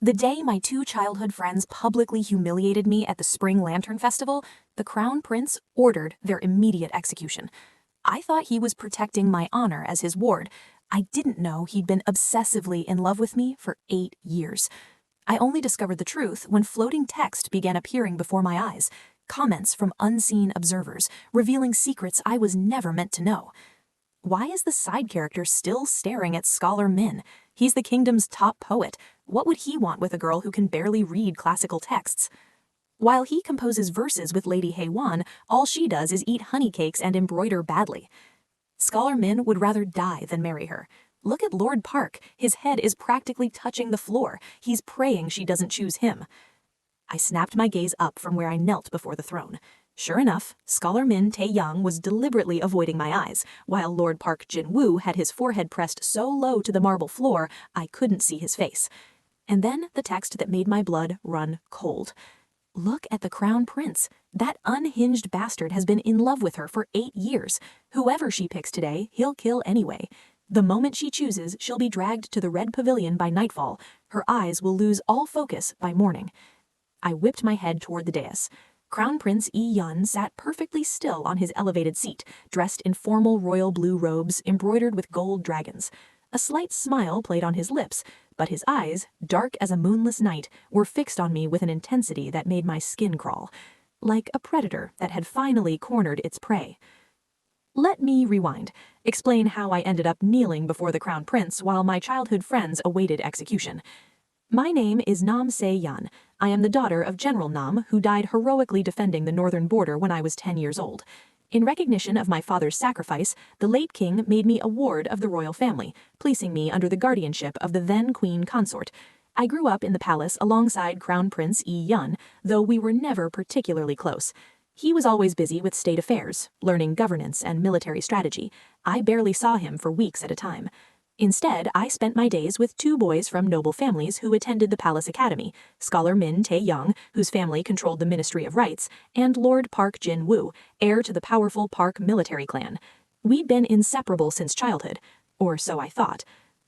The day my two childhood friends publicly humiliated me at the Spring Lantern Festival, the Crown Prince ordered their immediate execution. I thought he was protecting my honor as his ward. I didn't know he'd been obsessively in love with me for 8 years. I only discovered the truth when floating text began appearing before my eyes, comments from unseen observers, revealing secrets I was never meant to know. Why is the side character still staring at Scholar Min? He's the kingdom's top poet. What would he want with a girl who can barely read classical texts? While he composes verses with Lady Hei-wan, all she does is eat honey cakes and embroider badly. Scholar Min would rather die than marry her. Look at Lord Park. His head is practically touching the floor. He's praying she doesn't choose him. I snapped my gaze up from where I knelt before the throne. Sure enough, Scholar Min Tae-young was deliberately avoiding my eyes, while Lord Park Jin-woo had his forehead pressed so low to the marble floor I couldn't see his face. And then the text that made my blood run cold. Look at the Crown Prince. That unhinged bastard has been in love with her for 8 years. Whoever she picks today, he'll kill anyway. The moment she chooses, she'll be dragged to the Red Pavilion by nightfall. Her eyes will lose all focus by morning. I whipped my head toward the dais. Crown Prince Yi-yun sat perfectly still on his elevated seat, dressed in formal royal blue robes embroidered with gold dragons. A slight smile played on his lips, but his eyes, dark as a moonless night, were fixed on me with an intensity that made my skin crawl, like a predator that had finally cornered its prey. Let me rewind, explain how I ended up kneeling before the Crown Prince while my childhood friends awaited execution. My name is Nam Se-yeon. I am the daughter of General Nam, who died heroically defending the northern border when I was 10 years old. In recognition of my father's sacrifice, the late king made me a ward of the royal family, placing me under the guardianship of the then queen consort. I grew up in the palace alongside Crown Prince Yi-yun, though we were never particularly close. He was always busy with state affairs, learning governance and military strategy. I barely saw him for weeks at a time. Instead, I spent my days with 2 boys from noble families who attended the Palace Academy, Scholar Min Tae-young, whose family controlled the Ministry of Rights, and Lord Park Jin-woo, heir to the powerful Park military clan. We'd been inseparable since childhood, or so I thought.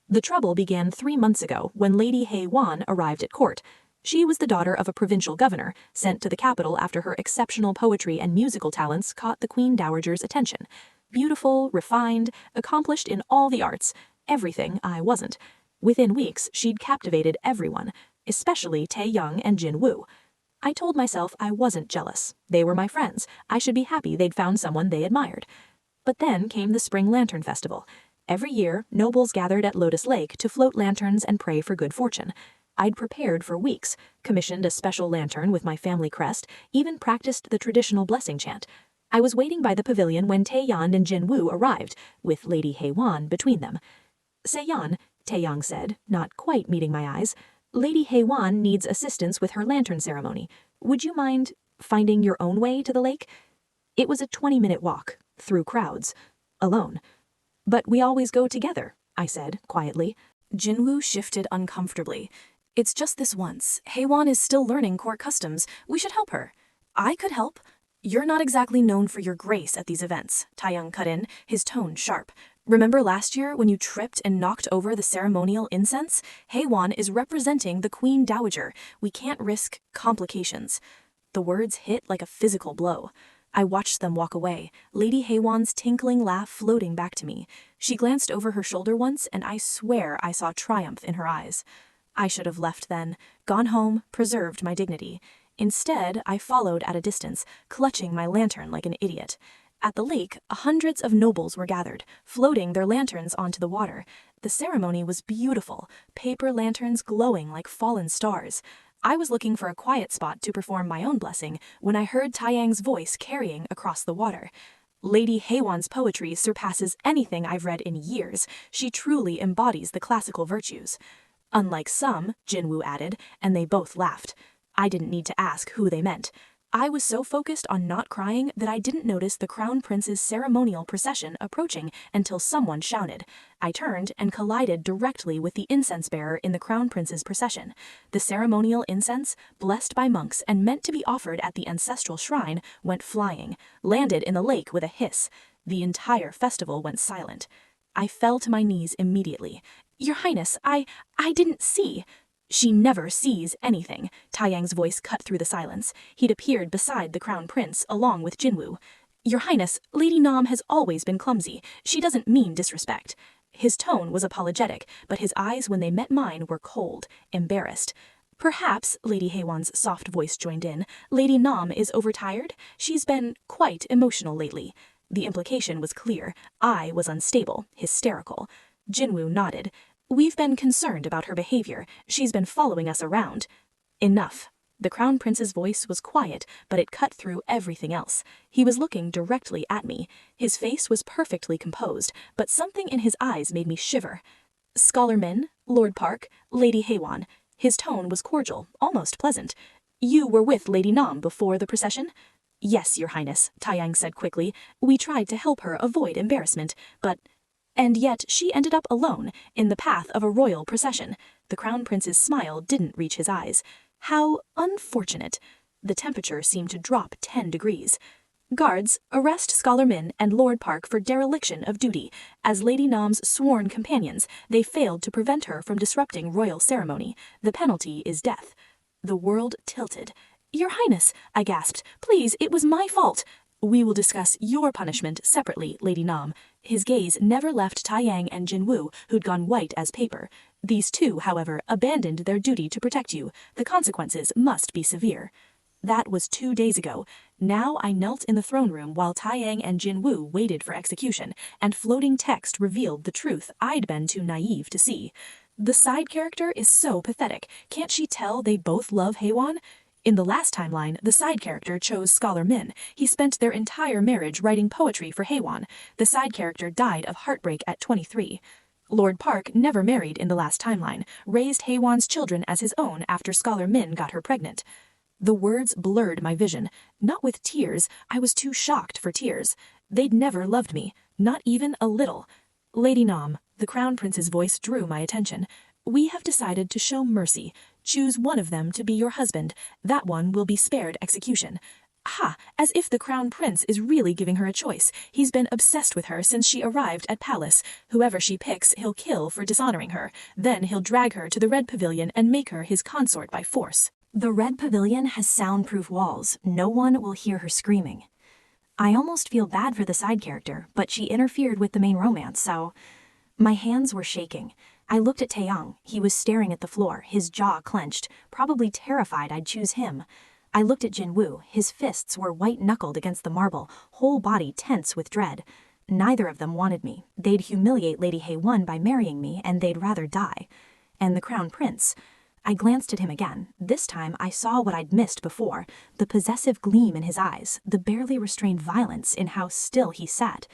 The trouble began 3 months ago when Lady Hei-wan arrived at court. She was the daughter of a provincial governor, sent to the capital after her exceptional poetry and musical talents caught the Queen Dowager's attention. Beautiful, refined, accomplished in all the arts, everything I wasn't. Within weeks, she'd captivated everyone, especially Tae-young and Jin-woo. I told myself I wasn't jealous. They were my friends. I should be happy they'd found someone they admired. But then came the Spring Lantern Festival. Every year, nobles gathered at Lotus Lake to float lanterns and pray for good fortune. I'd prepared for weeks, commissioned a special lantern with my family crest, even practiced the traditional blessing chant. I was waiting by the pavilion when Tae-yeon and Jin-woo arrived, with Lady Hei-wan between them. Se-yeon, Tae-young said, not quite meeting my eyes, Lady Hei-wan needs assistance with her lantern ceremony. Would you mind finding your own way to the lake? It was a 20-minute walk, through crowds, alone. But we always go together, I said, quietly. Jin-woo shifted uncomfortably. It's just this once. Hei-wan is still learning court customs. We should help her. I could help. You're not exactly known for your grace at these events, Tae-young cut in, his tone sharp. Remember last year when you tripped and knocked over the ceremonial incense? Hei-wan is representing the Queen Dowager. We can't risk complications. The words hit like a physical blow. I watched them walk away, Lady Hei-wan's tinkling laugh floating back to me. She glanced over her shoulder once, and I swear I saw triumph in her eyes. I should have left then, gone home, preserved my dignity. Instead, I followed at a distance, clutching my lantern like an idiot. At the lake, hundreds of nobles were gathered, floating their lanterns onto the water. The ceremony was beautiful, paper lanterns glowing like fallen stars. I was looking for a quiet spot to perform my own blessing when I heard Tae-yang's voice carrying across the water. Lady Hei-wan's poetry surpasses anything I've read in years. She truly embodies the classical virtues. Unlike some, Jin-woo added, and they both laughed. I didn't need to ask who they meant. I was so focused on not crying that I didn't notice the Crown Prince's ceremonial procession approaching until someone shouted. I turned and collided directly with the incense bearer in the Crown Prince's procession. The ceremonial incense, blessed by monks and meant to be offered at the ancestral shrine, went flying, landed in the lake with a hiss. The entire festival went silent. I fell to my knees immediately. Your Highness, I didn't see. She never sees anything. Taiyang's voice cut through the silence. He'd appeared beside the Crown Prince, along with Jinwoo. Your Highness, Lady Nam has always been clumsy. She doesn't mean disrespect. His tone was apologetic, but his eyes when they met mine were cold, embarrassed. Perhaps, Lady Haewon's soft voice joined in, Lady Nam is overtired? She's been quite emotional lately. The implication was clear. I was unstable, hysterical. Jinwoo nodded. We've been concerned about her behavior. She's been following us around. Enough. The Crown Prince's voice was quiet, but it cut through everything else. He was looking directly at me. His face was perfectly composed, but something in his eyes made me shiver. Scholar Min, Lord Park, Lady Haewon. His tone was cordial, almost pleasant. You were with Lady Nam before the procession? Yes, Your Highness, Taiyang said quickly. We tried to help her avoid embarrassment, but... And yet she ended up alone, in the path of a royal procession. The Crown Prince's smile didn't reach his eyes. How unfortunate. The temperature seemed to drop 10 degrees. Guards, arrest Scholar Min and Lord Park for dereliction of duty. As Lady Nam's sworn companions, they failed to prevent her from disrupting royal ceremony. The penalty is death. The world tilted. Your Highness, I gasped. Please, it was my fault. We will discuss your punishment separately, Lady Nam. His gaze never left Taiyang and Jinwoo, who'd gone white as paper. These two, however, abandoned their duty to protect you. The consequences must be severe. That was 2 days ago. Now I knelt in the throne room while Taiyang and Jinwoo waited for execution, and floating text revealed the truth I'd been too naive to see. The side character is so pathetic. Can't she tell they both love Haewon? In the last timeline, the side character chose Scholar Min. He spent their entire marriage writing poetry for Haewon. The side character died of heartbreak at 23. Lord Park never married in the last timeline, raised Haewon's children as his own after Scholar Min got her pregnant. The words blurred my vision. Not with tears, I was too shocked for tears. They'd never loved me, not even a little. Lady Nam, the Crown Prince's voice drew my attention. We have decided to show mercy. Choose one of them to be your husband. That one will be spared execution. Ha! As if the Crown Prince is really giving her a choice. He's been obsessed with her since she arrived at Palace. Whoever she picks, he'll kill for dishonoring her. Then he'll drag her to the Red Pavilion and make her his consort by force. The Red Pavilion has soundproof walls. No one will hear her screaming. I almost feel bad for the side character, but she interfered with the main romance, so... My hands were shaking. I looked at Taeyang. He was staring at the floor, his jaw clenched, probably terrified I'd choose him. I looked at Jinwoo. His fists were white-knuckled against the marble, whole body tense with dread. Neither of them wanted me. They'd humiliate Lady Haewon by marrying me, and they'd rather die. And the Crown Prince... I glanced at him again. This time I saw what I'd missed before, the possessive gleam in his eyes, the barely restrained violence in how still he sat.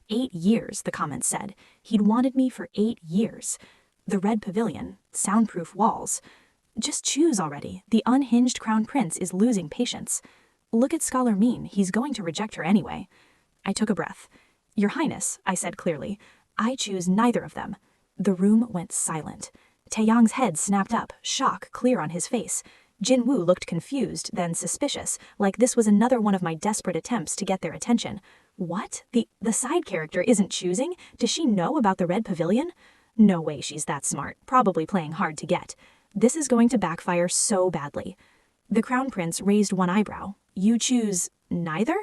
8 years, the comments said. He'd wanted me for 8 years. The Red Pavilion, soundproof walls. Just choose already. The unhinged Crown Prince is losing patience. Look at Scholar Min. He's going to reject her anyway. I took a breath. Your Highness, I said clearly, I choose neither of them. The room went silent. Taeyang's head snapped up, shock clear on his face. Jinwoo looked confused, then suspicious, like this was another one of my desperate attempts to get their attention. What? The side character isn't choosing? Does she know about the Red Pavilion? No way she's that smart, probably playing hard to get. This is going to backfire so badly. The Crown Prince raised one eyebrow. You choose neither?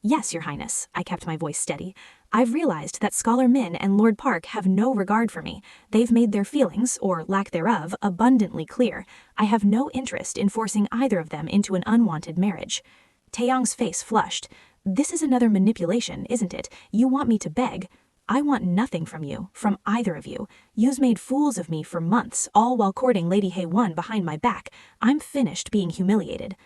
Yes, Your Highness. I kept my voice steady. I've realized that Scholar Min and Lord Park have no regard for me. They've made their feelings, or lack thereof, abundantly clear. I have no interest in forcing either of them into an unwanted marriage. Taeyang's face flushed. This is another manipulation, isn't it? You want me to beg. I want nothing from you, from either of you. You've made fools of me for months, all while courting Lady Haewon behind my back. I'm finished being humiliated.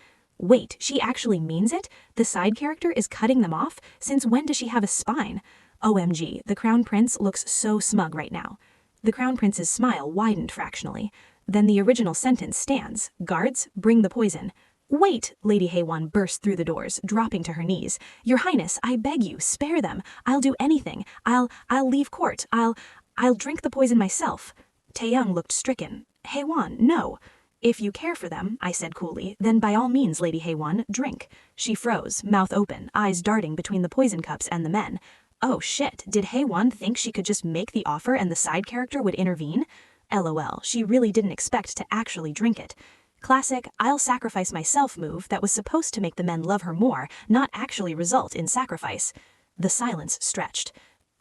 Wait, she actually means it? The side character is cutting them off? Since when does she have a spine? OMG, the Crown Prince looks so smug right now. The Crown Prince's smile widened fractionally. Then the original sentence stands. Guards, bring the poison. Wait, Lady Haewon burst through the doors, dropping to her knees. Your Highness, I beg you, spare them. I'll do anything. I'll leave court. I'll drink the poison myself. Taeyang looked stricken. Haewon, no. If you care for them, I said coolly, then by all means, Lady Haewon, drink. She froze, mouth open, eyes darting between the poison cups and the men. Oh shit, did Haewon think she could just make the offer and the side character would intervene? LOL, she really didn't expect to actually drink it. Classic I'll sacrifice myself move that was supposed to make the men love her more, not actually result in sacrifice. The silence stretched.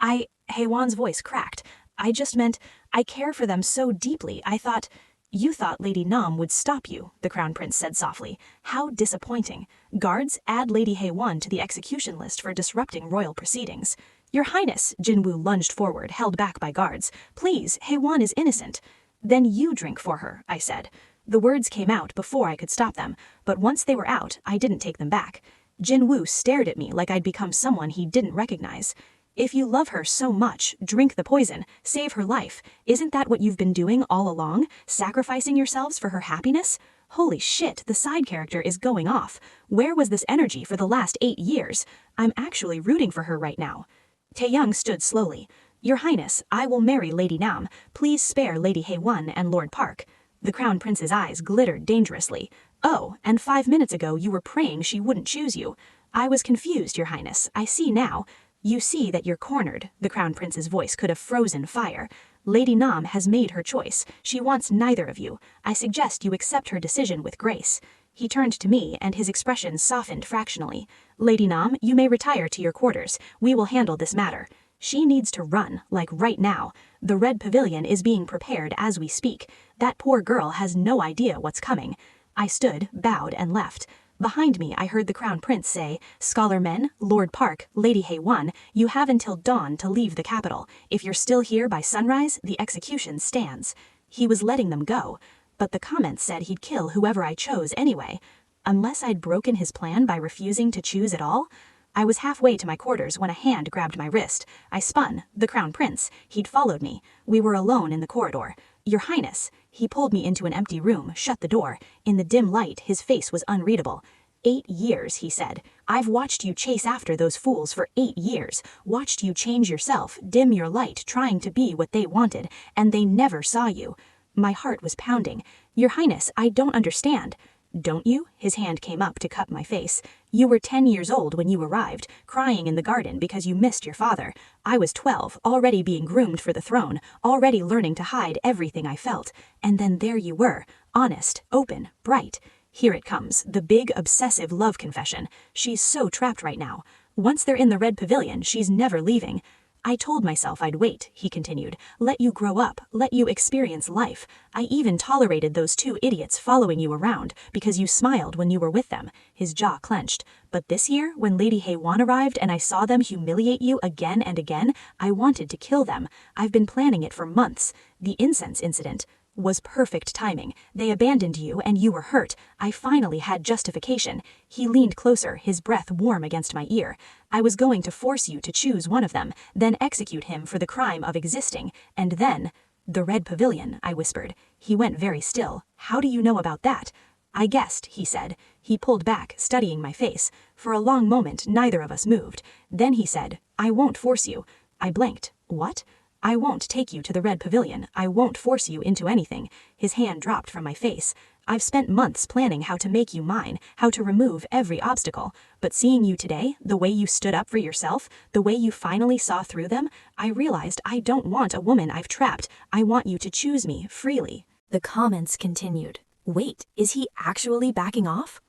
Heywan's voice cracked. I just meant, I care for them so deeply, I thought. You thought Lady Nam would stop you, the Crown Prince said softly. How disappointing. Guards, add Lady Heywan to the execution list for disrupting royal proceedings. Your Highness, Jinwoo lunged forward, held back by guards. Please, Heywan is innocent. Then you drink for her, I said. The words came out before I could stop them, but once they were out, I didn't take them back. Jinwoo stared at me like I'd become someone he didn't recognize. If you love her so much, drink the poison, save her life. Isn't that what you've been doing all along? Sacrificing yourselves for her happiness? Holy shit, the side character is going off. Where was this energy for the last 8 years? I'm actually rooting for her right now. Taeyang stood slowly. Your Highness, I will marry Lady Nam. Please spare Lady Heywan and Lord Park. The Crown Prince's eyes glittered dangerously. Oh, and 5 minutes ago you were praying she wouldn't choose you. I was confused, Your Highness. I see now. You see that you're cornered. The Crown Prince's voice could have frozen fire. Lady Nam has made her choice. She wants neither of you. I suggest you accept her decision with grace. He turned to me, and his expression softened fractionally. Lady Nam, you may retire to your quarters. We will handle this matter. She needs to run, like right now. The Red Pavilion is being prepared as we speak. That poor girl has no idea what's coming. I stood, bowed, and left. Behind me, I heard the Crown Prince say, Scholar Men, Lord Park, Lady Heywan, you have until dawn to leave the capital. If you're still here by sunrise, the execution stands. He was letting them go, but the comments said he'd kill whoever I chose anyway. Unless I'd broken his plan by refusing to choose at all? I was halfway to my quarters when a hand grabbed my wrist. I spun. The Crown Prince. He'd followed me. We were alone in the corridor. Your Highness. He pulled me into an empty room, shut the door. In the dim light, his face was unreadable. 8 years, he said. I've watched you chase after those fools for 8 years. Watched you change yourself, dim your light, trying to be what they wanted, and they never saw you. My heart was pounding. Your Highness, I don't understand. Don't you? His hand came up to cup my face. You were 10 years old when you arrived, crying in the garden because you missed your father. I was 12, already being groomed for the throne, already learning to hide everything I felt. And then there you were, honest, open, bright. Here it comes, the big, obsessive love confession. She's so trapped right now. Once they're in the Red Pavilion, she's never leaving. I told myself I'd wait, he continued, let you grow up, let you experience life. I even tolerated those 2 idiots following you around because you smiled when you were with them. His jaw clenched. But this year, when Lady Heywan arrived and I saw them humiliate you again and again, I wanted to kill them. I've been planning it for months. The incense incident was perfect timing. They abandoned you and you were hurt. I finally had justification. He leaned closer, his breath warm against my ear. I was going to force you to choose one of them, then execute him for the crime of existing, and then... The Red Pavilion, I whispered. He went very still. How do you know about that? I guessed, he said. He pulled back, studying my face. For a long moment, neither of us moved. Then he said, I won't force you. I blinked. What? I won't take you to the Red Pavilion. I won't force you into anything. His hand dropped from my face. I've spent months planning how to make you mine, how to remove every obstacle. But seeing you today, the way you stood up for yourself, the way you finally saw through them, I realized I don't want a woman I've trapped. I want you to choose me freely. The comments continued. Wait, is he actually backing off?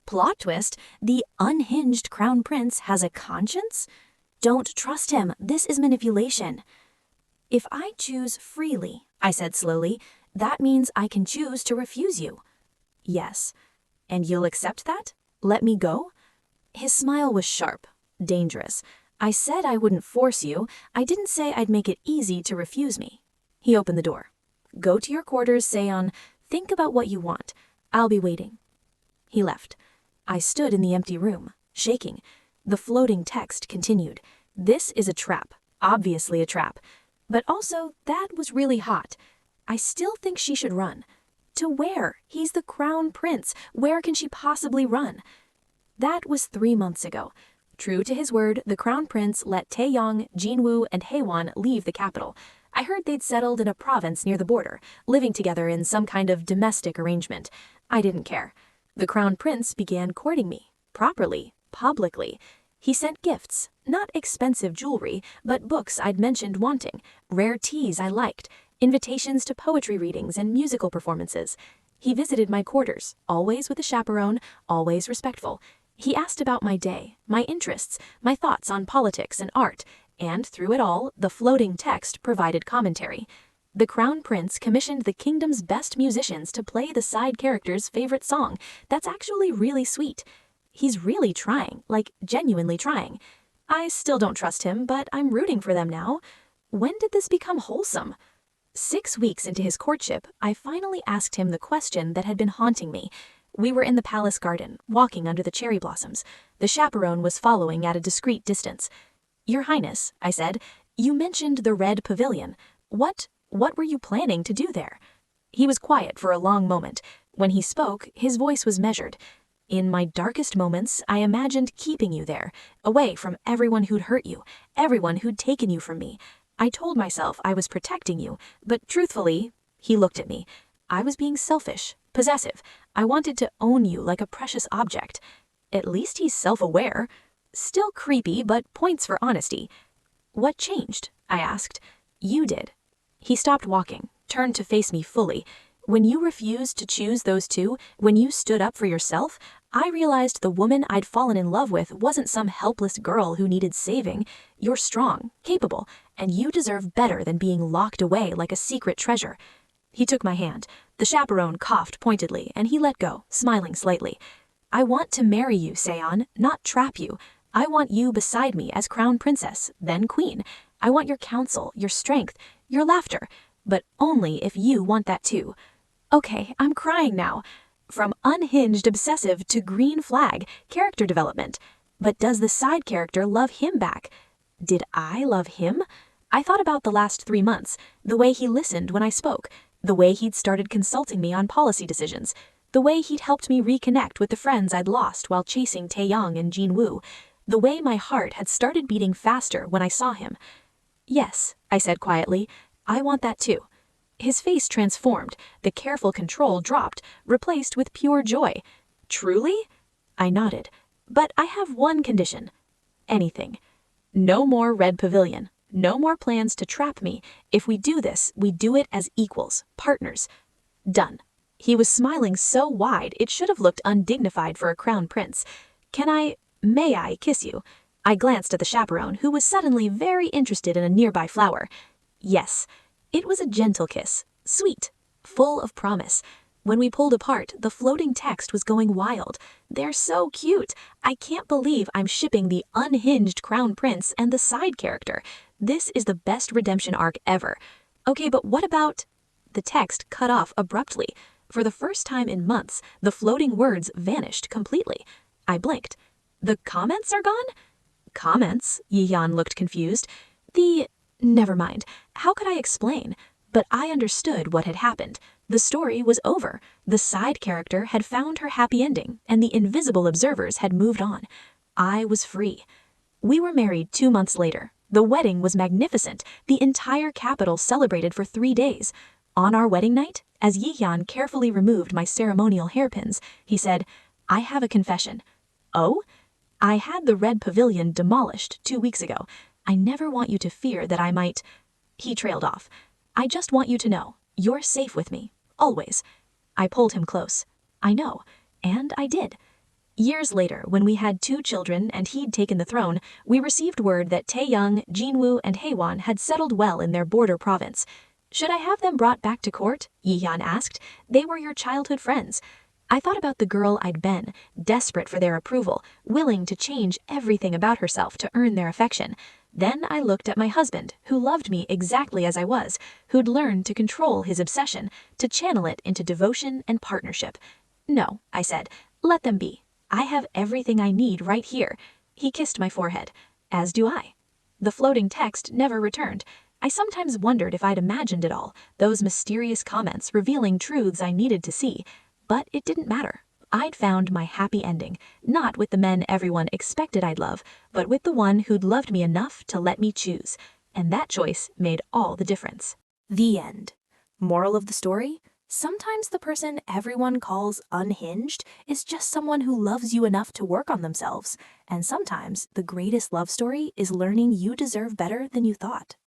Plot twist, the unhinged Crown Prince has a conscience? Don't trust him. This is manipulation. If I choose freely, I said slowly, that means I can choose to refuse you. Yes. And you'll accept that? Let me go? His smile was sharp, dangerous. I said I wouldn't force you. I didn't say I'd make it easy to refuse me. He opened the door. Go to your quarters, Seon. Think about what you want. I'll be waiting. He left. I stood in the empty room, shaking. The floating text continued. This is a trap. Obviously a trap. But also, that was really hot. I still think she should run. To where? He's the Crown Prince. Where can she possibly run? That was 3 months ago. True to his word, the Crown Prince let Taeyang, Jinwoo, and Heywan leave the capital. I heard they'd settled in a province near the border, living together in some kind of domestic arrangement. I didn't care. The Crown Prince began courting me. Properly. Publicly. He sent gifts. Not expensive jewelry, but books I'd mentioned wanting, rare teas I liked, invitations to poetry readings and musical performances. He visited my quarters, always with a chaperone, always respectful. He asked about my day, my interests, my thoughts on politics and art, and through it all, the floating text provided commentary. The Crown Prince commissioned the kingdom's best musicians to play the side character's favorite song. That's actually really sweet. He's really trying, like genuinely trying. I still don't trust him, but I'm rooting for them now. When did this become wholesome? 6 weeks into his courtship, I finally asked him the question that had been haunting me. We were in the palace garden, walking under the cherry blossoms. The chaperone was following at a discreet distance. "Your Highness," I said, "you mentioned the Red Pavilion. What were you planning to do there?" He was quiet for a long moment. When he spoke, his voice was measured. "In my darkest moments, I imagined keeping you there, away from everyone who'd hurt you, everyone who'd taken you from me. I told myself I was protecting you, but truthfully," he looked at me, "I was being selfish, possessive. I wanted to own you like a precious object." At least he's self-aware. Still creepy, but points for honesty. "What changed?" I asked. "You did." He stopped walking, turned to face me fully. "When you refused to choose those two, when you stood up for yourself, I realized the woman I'd fallen in love with wasn't some helpless girl who needed saving. You're strong, capable, and you deserve better than being locked away like a secret treasure." He took my hand. The chaperone coughed pointedly, and he let go, smiling slightly. "I want to marry you, Seon, not trap you. I want you beside me as crown princess, then queen. I want your counsel, your strength, your laughter, but only if you want that too." Okay, I'm crying now. From unhinged obsessive to green flag, character development. But does the side character love him back? Did I love him? I thought about the last 3 months, the way he listened when I spoke, the way he'd started consulting me on policy decisions, the way he'd helped me reconnect with the friends I'd lost while chasing Taeyong and Jinwoo, the way my heart had started beating faster when I saw him. "Yes," I said quietly, "I want that too." His face transformed, the careful control dropped, replaced with pure joy. "Truly?" I nodded. "But I have one condition." "Anything." "No more Red Pavilion. No more plans to trap me. If we do this, we do it as equals, partners." "Done." He was smiling so wide it should have looked undignified for a crown prince. May I kiss you?" I glanced at the chaperone, who was suddenly very interested in a nearby flower. "Yes." It was a gentle kiss, sweet, full of promise. When we pulled apart, the floating text was going wild. "They're so cute. I can't believe I'm shipping the unhinged crown prince and the side character. This is the best redemption arc ever." "Okay, but what about—" The text cut off abruptly. For the first time in months, the floating words vanished completely. I blinked. "The comments are gone?" "Comments?" Yiyan looked confused. Never mind. How could I explain? But I understood what had happened. The story was over. The side character had found her happy ending, and the invisible observers had moved on. I was free. We were married 2 months later. The wedding was magnificent. The entire capital celebrated for 3 days. On our wedding night, as Yiyan carefully removed my ceremonial hairpins, he said, "I have a confession." "Oh?" "I had the Red Pavilion demolished 2 weeks ago. I never want you to fear that I might—" He trailed off. "I just want you to know, you're safe with me, always." I pulled him close. "I know." And I did. Years later, when we had 2 children and he'd taken the throne, we received word that Taeyong, Jinwoo, and Haewon had settled well in their border province. "Should I have them brought back to court?" Yihan asked. "They were your childhood friends." I thought about the girl I'd been, desperate for their approval, willing to change everything about herself to earn their affection. Then I looked at my husband, who loved me exactly as I was, who'd learned to control his obsession, to channel it into devotion and partnership. "No," I said, "let them be. I have everything I need right here." He kissed my forehead. "As do I." The floating text never returned. I sometimes wondered if I'd imagined it all, those mysterious comments revealing truths I needed to see. But it didn't matter. I'd found my happy ending, not with the men everyone expected I'd love, but with the one who'd loved me enough to let me choose. And that choice made all the difference. The end. Moral of the story? Sometimes the person everyone calls unhinged is just someone who loves you enough to work on themselves. And sometimes the greatest love story is learning you deserve better than you thought.